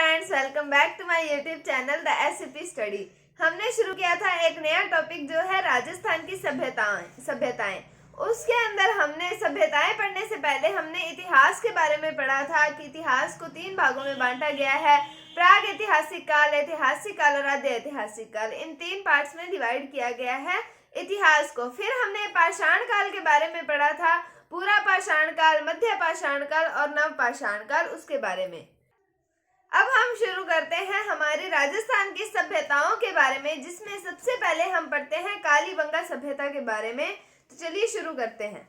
Friends, welcome back to my YouTube channel the SCP study. हमने शुरू किया था एक नया टॉपिक जो है राजस्थान की सभ्यताएं। उसके अंदर हमने सभ्यताएं पढ़ने से पहले हमने इतिहास के बारे में पढ़ा था कि इतिहास को 3 भागों में बांटा गया है। प्राग ऐतिहासिक काल, ऐतिहासिक काल और आद्य ऐतिहासिक काल, इन 3 पार्ट्स में डिवाइड किया गया है इतिहास को। फिर हमने पाषाण काल के बारे में पढ़ा था, पूरा पाषाण काल, मध्य पाषाण काल और नव पाषाण काल, उसके बारे में। अब हम शुरू करते हैं हमारे राजस्थान की सभ्यताओं के बारे में, जिसमें सबसे पहले हम पढ़ते हैं कालीबंगा सभ्यता के बारे में। तो चलिए शुरू करते हैं।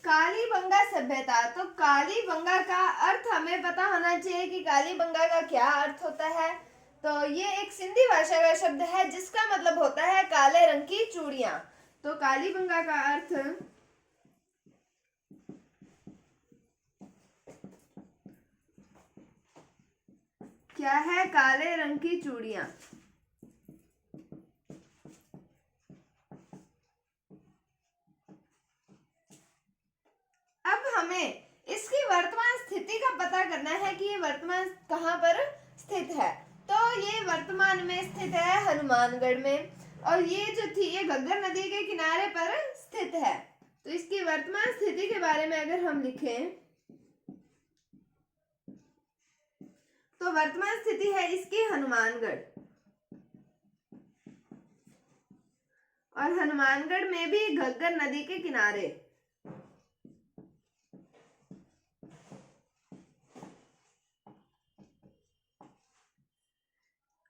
कालीबंगा सभ्यता। तो कालीबंगा का अर्थ हमें पता होना चाहिए कि कालीबंगा का क्या अर्थ होता है। तो ये एक सिंधी भाषा का शब्द है जिसका मतलब होता है काले रंग की चूड़ियां। तो कालीबंगा का अर्थ क्या है? काले रंग की चूड़ियां। अब हमें इसकी वर्तमान स्थिति का पता करना है कि ये वर्तमान कहाँ पर स्थित है। तो ये वर्तमान में स्थित है हनुमानगढ़ में, और ये जो थी ये घग्गर नदी के किनारे पर स्थित है। तो इसकी वर्तमान स्थिति के बारे में अगर हम लिखें तो वर्तमान स्थिति है इसकी हनुमानगढ़, और हनुमानगढ़ में भी घग्गर नदी के किनारे।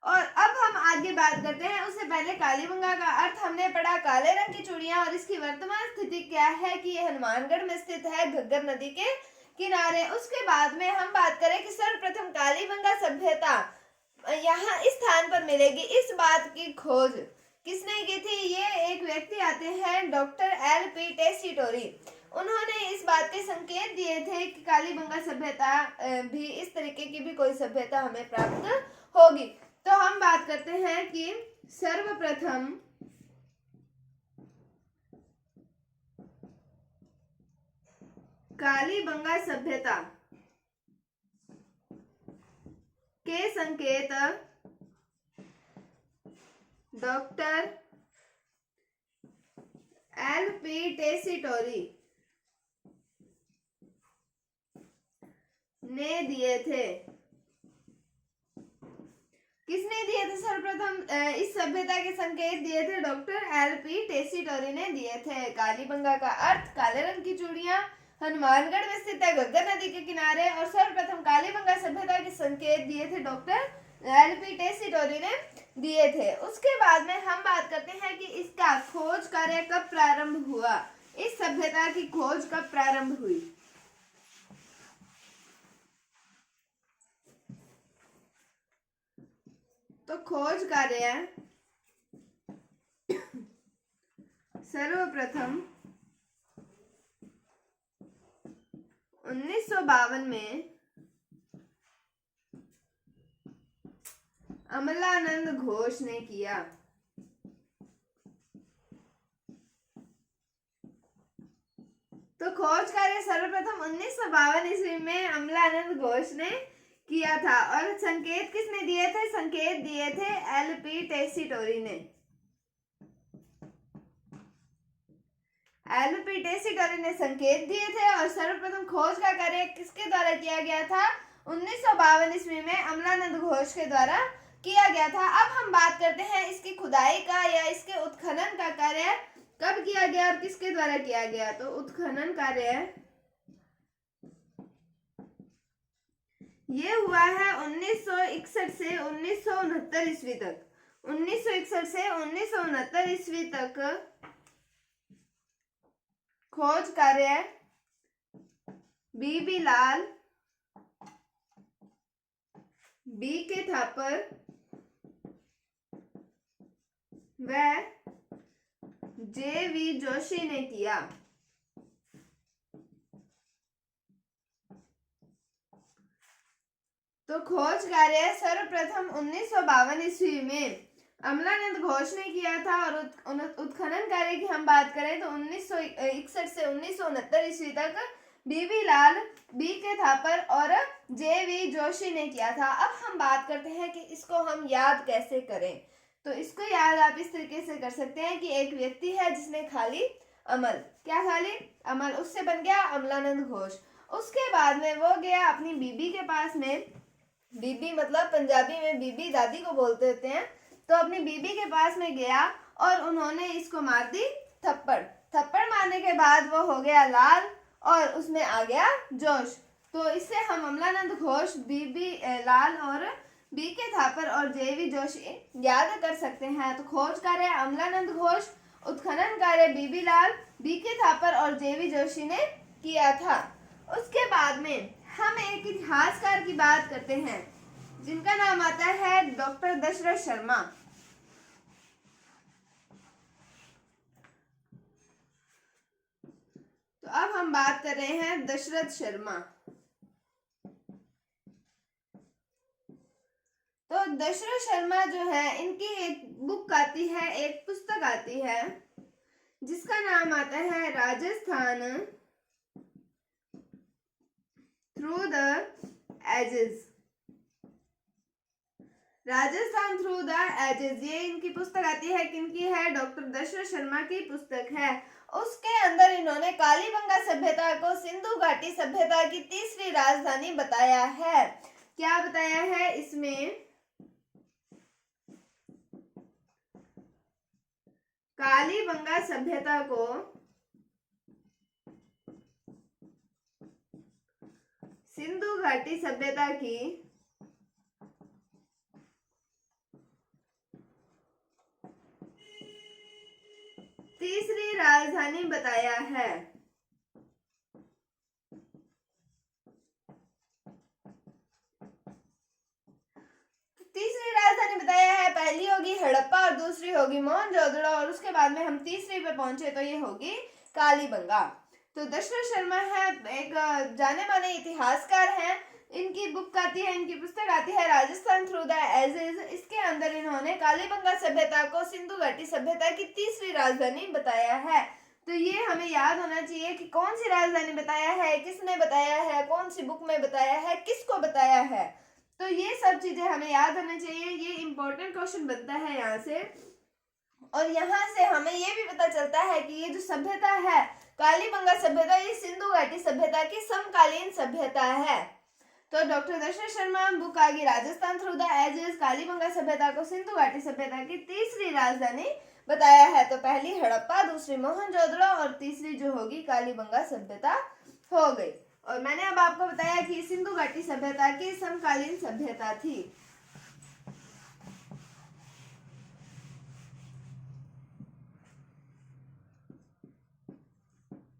और अब हम आगे बात करते हैं। उससे पहले कालीबंगा का अर्थ हमने पढ़ा काले रंग की चूड़ियां, और इसकी वर्तमान स्थिति क्या है कि ये हनुमानगढ़ में स्थित है घग्गर नदी के किनारे। उसके बाद में हम बात करें कि सर्वप्रथम कालीबंगा सभ्यता यहाँ इस स्थान पर मिलेगी, इस बात की खोज किसने की थी? ये एक व्यक्ति आते हैं डॉक्टर एल.पी. टेसीटोरी। उन्होंने इस बात के संकेत दिए थे कि कालीबंगा सभ्यता भी इस तरीके की भी कोई सभ्यता हमें प्राप्त होगी। तो हम बात करते हैं कि सर्वप्रथम कालीबंगा सभ्यता के संकेत डॉक्टर एल.पी. टेसीटोरी ने दिए थे। किसने दिए थे? सर्वप्रथम इस सभ्यता के संकेत दिए थे डॉक्टर एल.पी. टेसीटोरी ने दिए थे। कालीबंगा का अर्थ काले रंग की चूड़ियां, हनुमानगढ़ में स्थित है घग्गर नदी के किनारे, और सर्वप्रथम कालीबंगा सभ्यता के संकेत दिए थे डॉक्टर एल.पी. टेसीटोरी ने दिए थे। उसके बाद में हम बात करते हैं कि इसका खोज कार्य कब प्रारंभ हुआ, इस सभ्यता की खोज कब प्रारंभ हुई। तो खोज कार्य सर्वप्रथम 1952 में अमलानंद घोष ने किया। तो खोज कार्य सर्वप्रथम 1952 ईस्वी में अमलानंद घोष ने किया था, और संकेत किसने दिए थे? संकेत दिए थे एल.पी. टेसीटोरी ने। एल.पी. टेसीटोरी ने संकेत दिए थे, और सर्वप्रथम खोज का कार्य किसके द्वारा किया गया था? 1952 ईस्वी में अमलानंद घोष के द्वारा किया गया था। अब हम बात करते हैं इसकी खुदाई का या इसके उत्खनन का कार्य कब किया गया और किसके द्वारा किया गया। तो उत्खनन कार्य ये हुआ है 1961 से 1969 ईस्वी तक। 1961 से 1969 ईस्वी तक खोज कार्य बी.बी. लाल, बी.के. थापर व जे.वी. जोशी ने किया। तो खोज कार्य सर्वप्रथम 1952 ईस्वी में अमलानंद घोष ने किया था और उत्खनन कार्य की हम बात करें तो 1961 से 1969 ईस्वी तक बीबी लाल, बी के थापर और जे.वी. जोशी ने किया था। अब हम बात करते हैं कि इसको हम याद कैसे करें। तो इसको याद आप इस तरीके से कर सकते हैं कि एक व्यक्ति है जिसने खाली अमल, क्या खाली अमल, उससे बन गया अमलानंद घोष। उसके बाद में वो गया अपनी बीबी के पास में, बीबी मतलब पंजाबी में बीबी दादी को बोलते होते हैं, तो अपनी बीबी के पास में गया और उन्होंने इसको मार दी थप्पड़। थप्पड़ मारने के बाद वो हो गया लाल और उसमें आ गया जोश। तो इससे हम अमलानंद घोष, बीबी लाल और बी के थापर और जे.वी. जोशी याद कर सकते हैं। तो खोज कार्य अमलानंद घोष, उत्खनन कार्य बीबी लाल, बी के थापर और जे.वी. जोशी ने किया था। उसके बाद में हम एक इतिहासकार की बात करते हैं जिनका नाम आता है डॉक्टर दशरथ शर्मा। तो अब हम बात कर रहे हैं दशरथ शर्मा। तो दशरथ शर्मा जो है, इनकी एक बुक आती है, एक पुस्तक आती है जिसका नाम आता है Rajasthan through the ages. Rajasthan through the ages, ये इनकी पुस्तक आती है। किनकी है? डॉक्टर दशरथ शर्मा की पुस्तक है। उसके अंदर इन्होंने कालीबंगा सभ्यता को सिंधु घाटी सभ्यता की तीसरी राजधानी बताया है। क्या बताया है इसमें? कालीबंगा सभ्यता को सिंधु घाटी सभ्यता की तीसरी राजधानी बताया है। तीसरी राजधानी बताया है, पहली होगी हड़प्पा और दूसरी होगी मोहनजोदड़ो और उसके बाद में हम तीसरी पे पहुंचे तो ये होगी कालीबंगा। तो दशरथ शर्मा है, एक जाने माने इतिहासकार हैं। इनकी बुक आती है, इनकी पुस्तक आती है राजस्थान थ्रू द एजेस। इसके अंदर इन्होंने कालीबंगा सभ्यता को सिंधु घाटी सभ्यता की तीसरी राजधानी बताया है। तो ये हमें याद होना चाहिए कि कौन सी राजधानी बताया है, किसने बताया है, कौन सी बुक में बताया है, किसको बताया है। तो ये सब चीजें हमें याद होना चाहिए। ये इंपॉर्टेंट क्वेश्चन बनता है यहाँ से। और यहाँ से हमें ये भी पता चलता है कि ये जो सभ्यता है कालीबंगा सभ्यता, ये सिंधु घाटी सभ्यता की समकालीन सभ्यता है। तो डॉक्टर दशरथ शर्मा बुक आ गई Rajasthan through the ages, Kalibangan सभ्यता को सिंधु घाटी सभ्यता की तीसरी राजधानी बताया है। तो पहली हड़प्पा, दूसरी मोहनजोदड़ो और तीसरी जो होगी कालीबंगा सभ्यता हो गई। और मैंने अब आपको बताया कि सिंधु घाटी सभ्यता की समकालीन सभ्यता थी।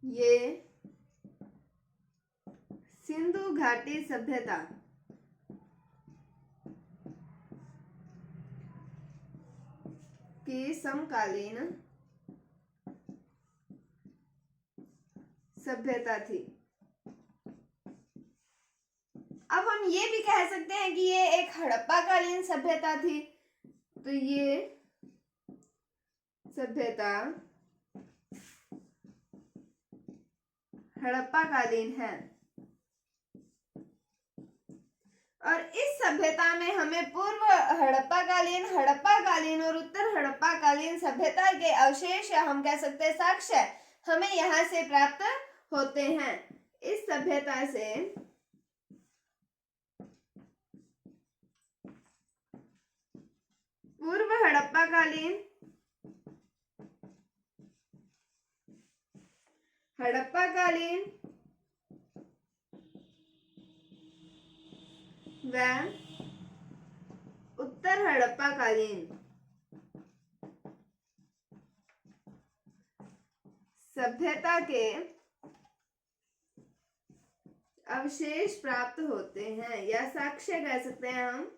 ये सिंधु घाटी सभ्यता की समकालीन सभ्यता थी। अब हम ये भी कह सकते हैं कि ये एक हड़प्पा कालीन सभ्यता थी। तो ये सभ्यता हड़प्पा कालीन है और इस सभ्यता में हमें पूर्व हड़प्पा कालीन और उत्तर हड़प्पा कालीन सभ्यता के अवशेष या हम कह सकते हैं साक्ष्य हमें यहाँ से प्राप्त होते हैं। इस सभ्यता से पूर्व हड़प्पा कालीन व उत्तर हड़प्पा कालीन सभ्यता के अवशेष प्राप्त होते हैं या साक्ष्य कह सकते हैं हम।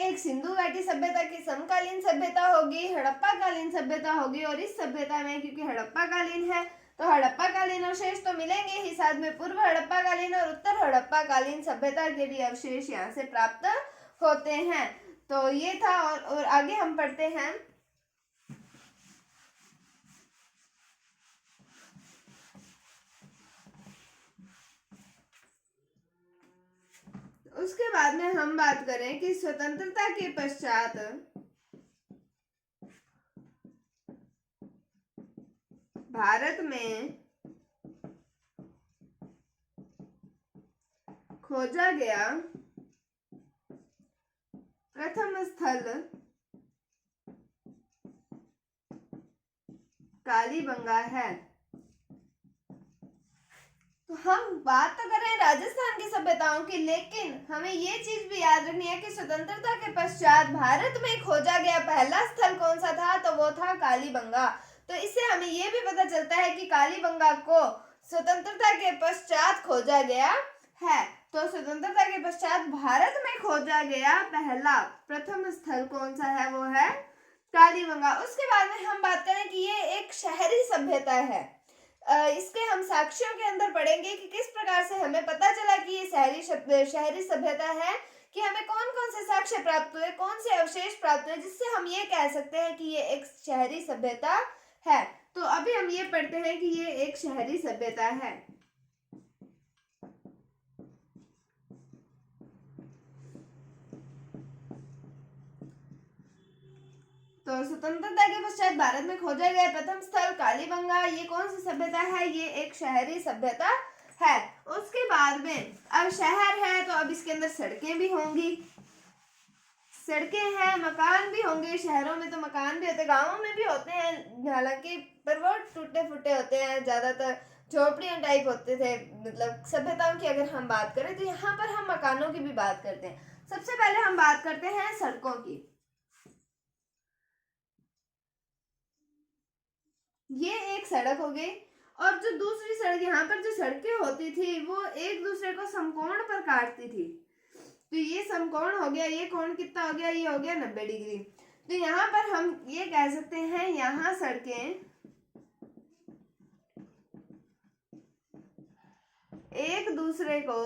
एक सिंधु घाटी सभ्यता की समकालीन सभ्यता होगी, हड़प्पा कालीन सभ्यता होगी, और इस सभ्यता में क्योंकि हड़प्पा कालीन है तो हड़प्पा कालीन अवशेष तो मिलेंगे ही, साथ में पूर्व हड़प्पा कालीन और उत्तर हड़प्पा कालीन सभ्यता के भी अवशेष यहाँ से प्राप्त होते हैं। तो ये था, और आगे हम पढ़ते हैं। उसके बाद में हम बात करें कि स्वतंत्रता के पश्चात भारत में खोजा गया प्रथम स्थल कालीबंगा है। तो हम बात तो कर रहे हैं राजस्थान की सभ्यताओं की, लेकिन हमें ये चीज भी याद रखनी है कि स्वतंत्रता के पश्चात भारत में खोजा गया पहला स्थल कौन सा था, तो वो था कालीबंगा। तो इससे हमें ये भी पता चलता है कि कालीबंगा को स्वतंत्रता के पश्चात खोजा गया है। तो स्वतंत्रता के पश्चात भारत में खोजा गया पहला प्रथम स्थल कौन सा है, वो है कालीबंगा। उसके बाद में हम बात करें कि ये एक शहरी सभ्यता है। इसके हम साक्ष्यों के अंदर पढ़ेंगे कि किस प्रकार से हमें पता चला कि ये शहरी सभ्यता है, कि हमें कौन कौन से साक्ष्य प्राप्त हुए, कौन से अवशेष प्राप्त हुए, जिससे हम ये कह सकते हैं कि ये एक शहरी सभ्यता है। तो अभी हम ये पढ़ते हैं कि ये एक शहरी सभ्यता है। तो स्वतंत्रता के पश्चात भारत में खोजा गया प्रथम स्थल कालीबंगा, ये कौन सी सभ्यता है, ये एक शहरी सभ्यता है। उसके बाद में अब शहर है तो अब इसके अंदर सड़कें भी होंगी, सड़कें हैं, मकान भी होंगे। शहरों में तो मकान भी होते हैं, गाँवों में भी होते हैं हालांकि, पर वो टूटे फूटे होते हैं, ज्यादातर झोपड़ियां टाइप होते थे। मतलब सभ्यताओं की अगर हम बात करें तो यहाँ पर हम मकानों की भी बात करते हैं। सबसे पहले हम बात करते हैं सड़कों की। ये एक सड़क हो गई, और जो दूसरी सड़क, यहाँ पर जो सड़कें होती थी वो एक दूसरे को समकोण पर काटती थी। तो ये समकोण हो गया, ये कोण कितना हो गया, ये हो गया 90 डिग्री। तो यहाँ पर हम ये कह सकते हैं, यहाँ सड़कें एक दूसरे को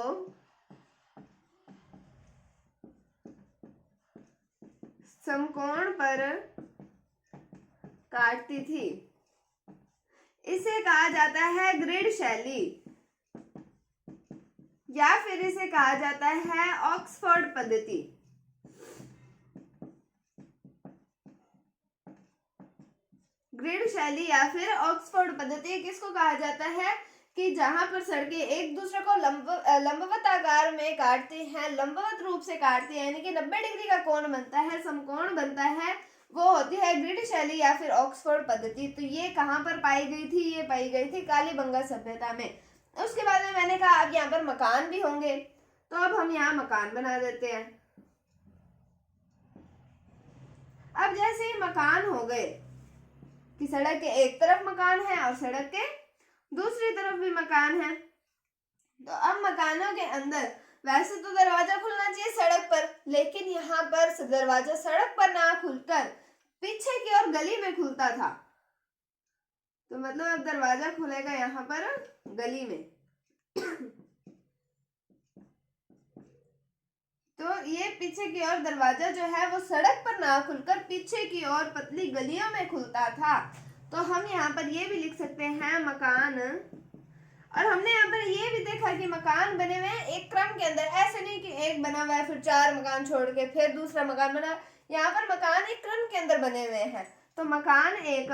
समकोण पर काटती थी। इसे कहा जाता है ग्रिड शैली, या फिर इसे कहा जाता है ऑक्सफोर्ड पद्धति। ग्रिड शैली या फिर ऑक्सफोर्ड पद्धति किसको कहा जाता है, कि जहां पर सड़कें एक दूसरे को लंबवत आकार में काटती हैं, लंबवत रूप से काटती हैं, यानी कि 90 डिग्री का कोण बनता है, समकोण बनता है, वो होती है ग्रिड शैली या फिर ऑक्सफोर्ड पद्धति। तो ये कहाँ पर पाई गई थी, ये पाई गई थी कालीबंगा सभ्यता में। उसके बाद में मैंने कहा अब यहाँ पर मकान भी होंगे, तो अब हम यहाँ मकान बना देते हैं। अब जैसे ही मकान हो गए कि सड़क के एक तरफ मकान है और सड़क के दूसरी तरफ भी मकान है, तो अब मकानों के अंदर वैसे तो दरवाजा खुलना चाहिए सड़क पर, लेकिन यहाँ पर दरवाजा सड़क पर ना खुलकर पीछे की ओर गली में खुलता था। तो मतलब अब दरवाजा खुलेगा यहाँ पर गली में। तो ये पीछे की ओर दरवाजा जो है वो सड़क पर ना खुलकर पीछे की ओर पतली गलियों में खुलता था। तो हम यहाँ पर ये भी लिख सकते हैं मकान। और हमने यहाँ पर ये भी देखा कि मकान बने हुए हैं एक क्रम के अंदर, ऐसे नहीं कि एक बना हुआ है फिर 4 मकान छोड़ के फिर दूसरा मकान बना। यहाँ पर मकान एक क्रम के अंदर बने हुए हैं। तो मकान एक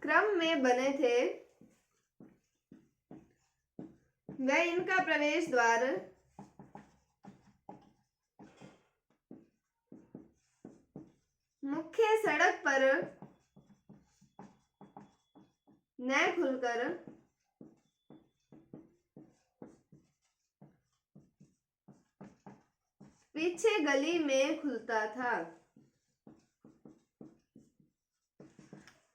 क्रम में बने थे, वह इनका प्रवेश द्वार मुख्य सड़क पर न खुलकर पीछे गली में खुलता था।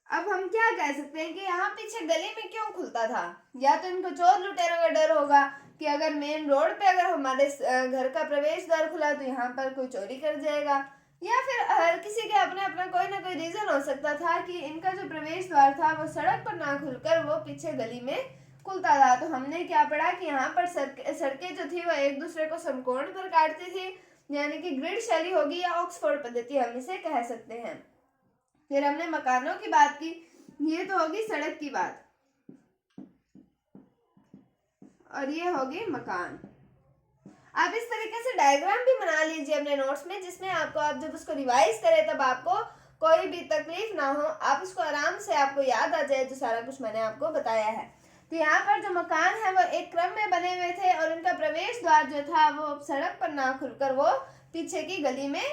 अब हम क्या कह सकते हैं कि यहाँ पीछे गली में क्यों खुलता था, या तो इनको चोर लुटेरों का डर होगा कि अगर मेन रोड पे अगर हमारे घर का प्रवेश द्वार खुला तो यहाँ पर कोई चोरी कर जाएगा, या फिर हर किसी के अपना अपना कोई ना कोई रीजन हो सकता था कि इनका जो प्रवेश द्वार था वो सड़क पर ना खुलकर वो पीछे गली में खुलता था। तो हमने क्या पढ़ा कि यहाँ पर सड़कें जो थी वो एक दूसरे को समकोण पर काटती थी, यानी कि ग्रिड शैली होगी या ऑक्सफोर्ड पद्धति हम इसे कह सकते हैं। फिर हमने मकानों की बात की, ये तो होगी सड़क की बात, और ये होगी मकान। आप इस तरीके से डायग्राम भी बना लीजिए अपने नोट्स में, जिसमें आपको आप जब उसको रिवाइज करें तब आपको कोई भी तकलीफ ना हो, आप इसको आराम से आपको याद आ जाए जो सारा कुछ मैंने आपको बताया है। तो यहाँ पर जो मकान है वो एक क्रम में बने हुए थे और इनका प्रवेश द्वार जो था वो सड़क पर ना खुलकर वो पीछे की गली में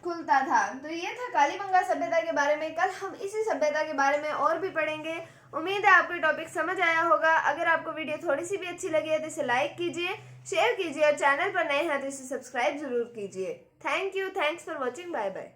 खुलता था। तो ये था कालीबंगा सभ्यता के बारे में। कल हम इसी सभ्यता के बारे में और भी पढ़ेंगे। उम्मीद है आपको टॉपिक समझ आया होगा। अगर आपको वीडियो थोड़ी सी भी अच्छी लगी है तो इसे लाइक कीजिए, शेयर कीजिए और चैनल पर नए हैं तो इसे सब्सक्राइब जरूर कीजिए। Thank you, thanks for watching, bye bye.